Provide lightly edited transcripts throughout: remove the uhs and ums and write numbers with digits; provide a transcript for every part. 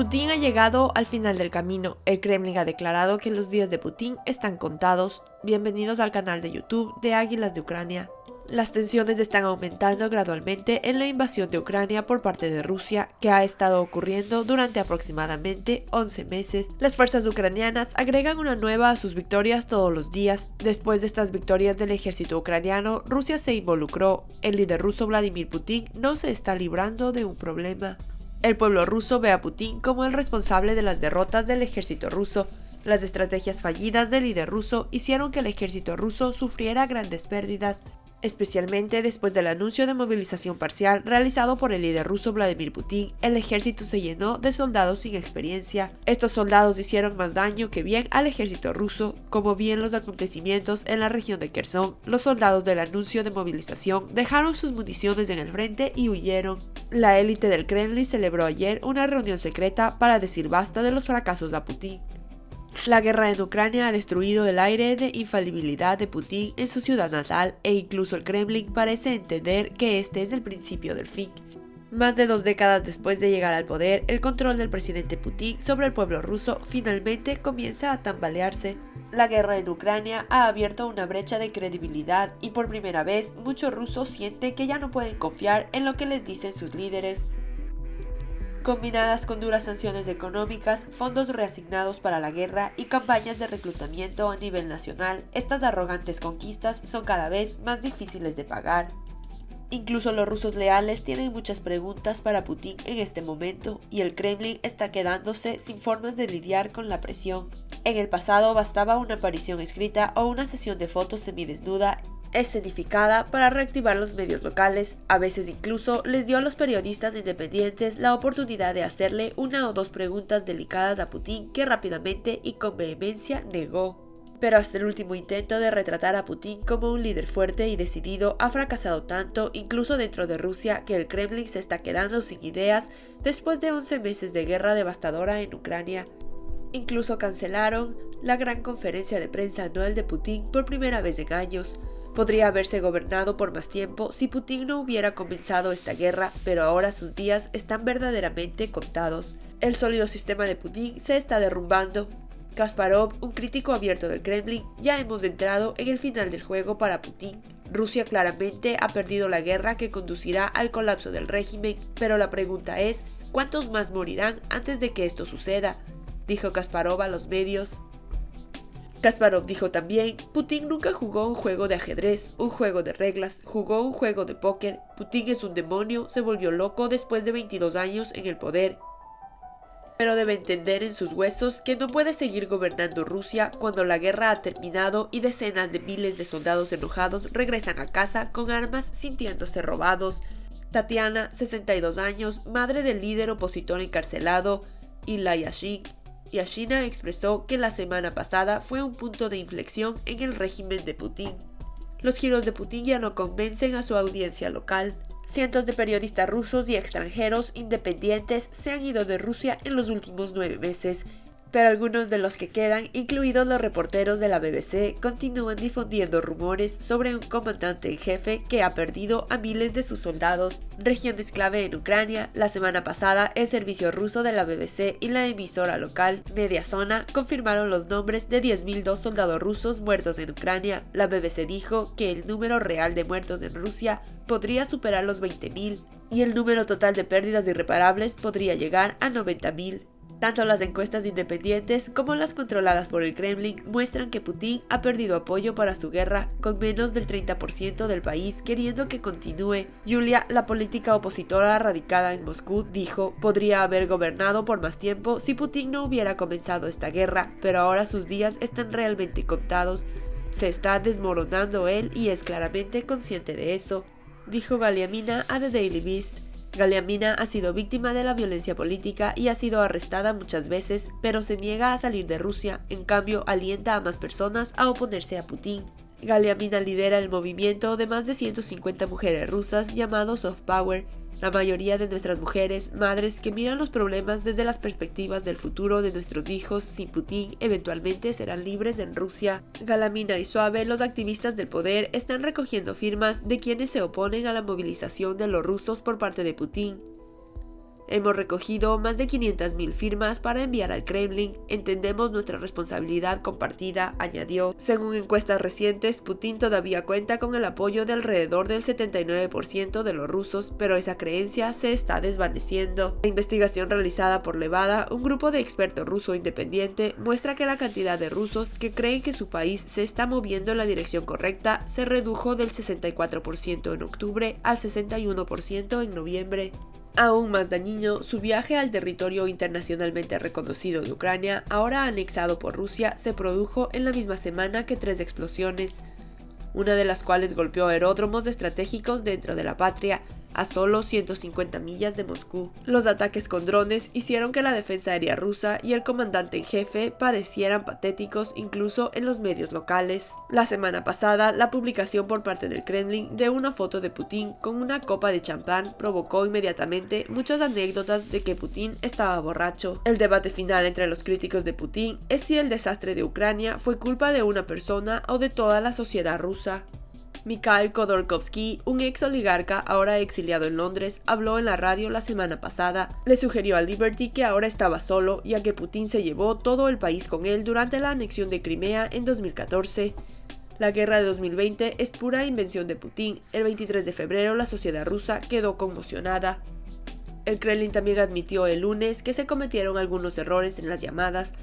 Putin ha llegado al final del camino. El Kremlin ha declarado que los días de Putin están contados. Bienvenidos al canal de YouTube de Águilas de Ucrania. Las tensiones están aumentando gradualmente en la invasión de Ucrania por parte de Rusia, que ha estado ocurriendo durante aproximadamente 11 meses. Las fuerzas ucranianas agregan una nueva a sus victorias todos los días. Después de estas victorias del ejército ucraniano, Rusia se involucró. El líder ruso Vladimir Putin no se está librando de un problema. El pueblo ruso ve a Putin como el responsable de las derrotas del ejército ruso. Las estrategias fallidas del líder ruso hicieron que el ejército ruso sufriera grandes pérdidas, especialmente después del anuncio de movilización parcial realizado por el líder ruso Vladimir Putin. El ejército se llenó de soldados sin experiencia. Estos soldados hicieron más daño que bien al ejército ruso. Como bien los acontecimientos en la región de Kherson, los soldados del anuncio de movilización dejaron sus municiones en el frente y huyeron. La élite del Kremlin celebró ayer una reunión secreta para decir basta de los fracasos a Putin. La guerra en Ucrania ha destruido el aire de infalibilidad de Putin en su ciudad natal e incluso el Kremlin parece entender que este es el principio del fin. Más de 2 décadas después de llegar al poder, el control del presidente Putin sobre el pueblo ruso finalmente comienza a tambalearse. La guerra en Ucrania ha abierto una brecha de credibilidad y por primera vez muchos rusos sienten que ya no pueden confiar en lo que les dicen sus líderes. Combinadas con duras sanciones económicas, fondos reasignados para la guerra y campañas de reclutamiento a nivel nacional, estas arrogantes conquistas son cada vez más difíciles de pagar. Incluso los rusos leales tienen muchas preguntas para Putin en este momento y el Kremlin está quedándose sin formas de lidiar con la presión. En el pasado bastaba una aparición escrita o una sesión de fotos semidesnuda escenificada para reactivar los medios locales. A veces incluso les dio a los periodistas independientes la oportunidad de hacerle 1 o 2 preguntas delicadas a Putin que rápidamente y con vehemencia negó. Pero hasta el último intento de retratar a Putin como un líder fuerte y decidido ha fracasado tanto, incluso dentro de Rusia, que el Kremlin se está quedando sin ideas después de 11 meses de guerra devastadora en Ucrania. Incluso cancelaron la gran conferencia de prensa anual de Putin por primera vez en años. Podría haberse gobernado por más tiempo si Putin no hubiera comenzado esta guerra, pero ahora sus días están verdaderamente contados. El sólido sistema de Putin se está derrumbando. Kasparov, un crítico abierto del Kremlin, ya hemos entrado en el final del juego para Putin. Rusia claramente ha perdido la guerra que conducirá al colapso del régimen, pero la pregunta es, ¿cuántos más morirán antes de que esto suceda?, dijo Kasparov a los medios. Kasparov dijo también, Putin nunca jugó un juego de ajedrez, un juego de reglas, jugó un juego de póker. Putin es un demonio, se volvió loco después de 22 años en el poder. Pero debe entender en sus huesos que no puede seguir gobernando Rusia cuando la guerra ha terminado y decenas de miles de soldados enojados regresan a casa con armas sintiéndose robados. Tatiana, 62 años, madre del líder opositor encarcelado, Ilya Yashina expresó que la semana pasada fue un punto de inflexión en el régimen de Putin. Los giros de Putin ya no convencen a su audiencia local. Cientos de periodistas rusos y extranjeros independientes se han ido de Rusia en los últimos 9 meses, pero algunos de los que quedan, incluidos los reporteros de la BBC, continúan difundiendo rumores sobre un comandante en jefe que ha perdido a miles de sus soldados. Regiones clave en Ucrania. La semana pasada, el servicio ruso de la BBC y la emisora local Mediazona confirmaron los nombres de 10.002 soldados rusos muertos en Ucrania. La BBC dijo que el número real de muertos en Rusia podría superar los 20.000 y el número total de pérdidas irreparables podría llegar a 90.000. Tanto las encuestas independientes como las controladas por el Kremlin muestran que Putin ha perdido apoyo para su guerra, con menos del 30% del país queriendo que continúe. Yulia, la política opositora radicada en Moscú, dijo, podría haber gobernado por más tiempo si Putin no hubiera comenzado esta guerra, pero ahora sus días están realmente contados. Se está desmoronando él y es claramente consciente de eso, dijo Galiamina a The Daily Beast. Galiamina ha sido víctima de la violencia política y ha sido arrestada muchas veces, pero se niega a salir de Rusia. En cambio, alienta a más personas a oponerse a Putin. Galiamina lidera el movimiento de más de 150 mujeres rusas llamado Soft Power. La mayoría de nuestras mujeres, madres que miran los problemas desde las perspectivas del futuro de nuestros hijos sin Putin, eventualmente serán libres en Rusia. Galiamina y Suave, los activistas del poder, están recogiendo firmas de quienes se oponen a la movilización de los rusos por parte de Putin. Hemos recogido más de 500.000 firmas para enviar al Kremlin. Entendemos nuestra responsabilidad compartida, añadió. Según encuestas recientes, Putin todavía cuenta con el apoyo de alrededor del 79% de los rusos, pero esa creencia se está desvaneciendo. La investigación realizada por Levada, un grupo de expertos ruso independiente, muestra que la cantidad de rusos que creen que su país se está moviendo en la dirección correcta se redujo del 64% en octubre al 61% en noviembre. Aún más dañino, su viaje al territorio internacionalmente reconocido de Ucrania, ahora anexado por Rusia, se produjo en la misma semana que 3 explosiones, una de las cuales golpeó aeródromos estratégicos dentro de la patria, a solo 150 millas de Moscú. Los ataques con drones hicieron que la defensa aérea rusa y el comandante en jefe padecieran patéticos incluso en los medios locales. La semana pasada, la publicación por parte del Kremlin de una foto de Putin con una copa de champán provocó inmediatamente muchas anécdotas de que Putin estaba borracho. El debate final entre los críticos de Putin es si el desastre de Ucrania fue culpa de una persona o de toda la sociedad rusa. Mikhail Khodorkovsky, un ex oligarca ahora exiliado en Londres, habló en la radio la semana pasada. Le sugirió a Liberty que ahora estaba solo, ya que Putin se llevó todo el país con él durante la anexión de Crimea en 2014. La guerra de 2020 es pura invención de Putin. El 23 de febrero la sociedad rusa quedó conmocionada. El Kremlin también admitió el lunes que se cometieron algunos errores en las llamadas.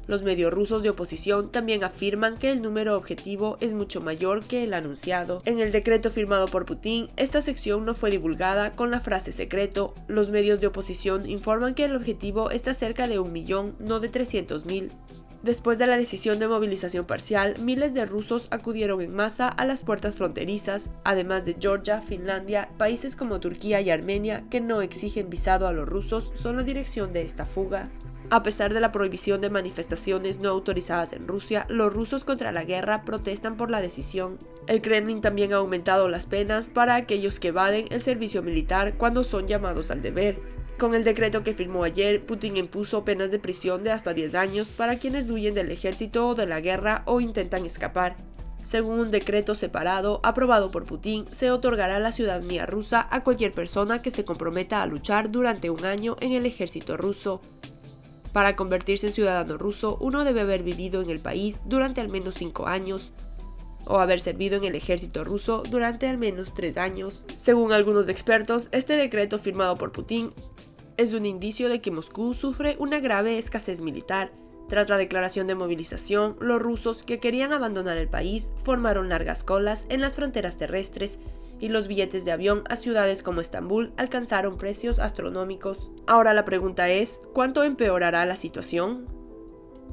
Los medios rusos de oposición también afirman que el número objetivo es mucho mayor que el anunciado. En el decreto firmado por Putin, esta sección no fue divulgada con la frase secreto. Los medios de oposición informan que el objetivo está cerca de 1 millón, no de 300.000. Después de la decisión de movilización parcial, miles de rusos acudieron en masa a las puertas fronterizas, además de Georgia, Finlandia, países como Turquía y Armenia, que no exigen visado a los rusos, son la dirección de esta fuga. A pesar de la prohibición de manifestaciones no autorizadas en Rusia, los rusos contra la guerra protestan por la decisión. El Kremlin también ha aumentado las penas para aquellos que evaden el servicio militar cuando son llamados al deber. Con el decreto que firmó ayer, Putin impuso penas de prisión de hasta 10 años para quienes huyen del ejército o de la guerra o intentan escapar. Según un decreto separado aprobado por Putin, se otorgará la ciudadanía rusa a cualquier persona que se comprometa a luchar durante 1 año en el ejército ruso. Para convertirse en ciudadano ruso, uno debe haber vivido en el país durante al menos 5 años, o haber servido en el ejército ruso durante al menos 3 años. Según algunos expertos, este decreto firmado por Putin es un indicio de que Moscú sufre una grave escasez militar. Tras la declaración de movilización, los rusos que querían abandonar el país formaron largas colas en las fronteras terrestres, y los billetes de avión a ciudades como Estambul alcanzaron precios astronómicos. Ahora la pregunta es, ¿cuánto empeorará la situación?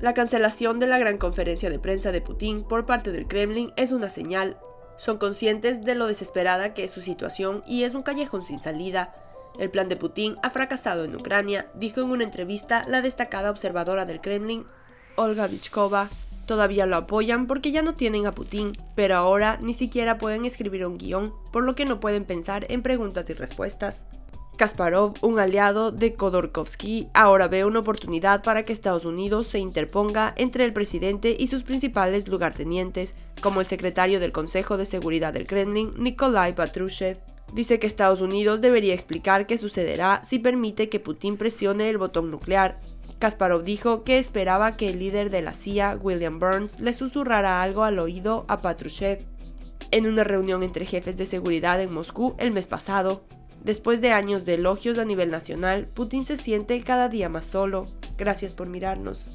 La cancelación de la gran conferencia de prensa de Putin por parte del Kremlin es una señal. Son conscientes de lo desesperada que es su situación y es un callejón sin salida. El plan de Putin ha fracasado en Ucrania, dijo en una entrevista la destacada observadora del Kremlin, Olga Vychkova. Todavía lo apoyan porque ya no tienen a Putin, pero ahora ni siquiera pueden escribir un guión, por lo que no pueden pensar en preguntas y respuestas. Kasparov, un aliado de Khodorkovsky, ahora ve una oportunidad para que Estados Unidos se interponga entre el presidente y sus principales lugartenientes, como el secretario del Consejo de Seguridad del Kremlin, Nikolai Patrushev. Dice que Estados Unidos debería explicar qué sucederá si permite que Putin presione el botón nuclear. Kasparov dijo que esperaba que el líder de la CIA, William Burns, le susurrara algo al oído a Patrushev en una reunión entre jefes de seguridad en Moscú el mes pasado. Después de años de elogios a nivel nacional, Putin se siente cada día más solo. Gracias por mirarnos.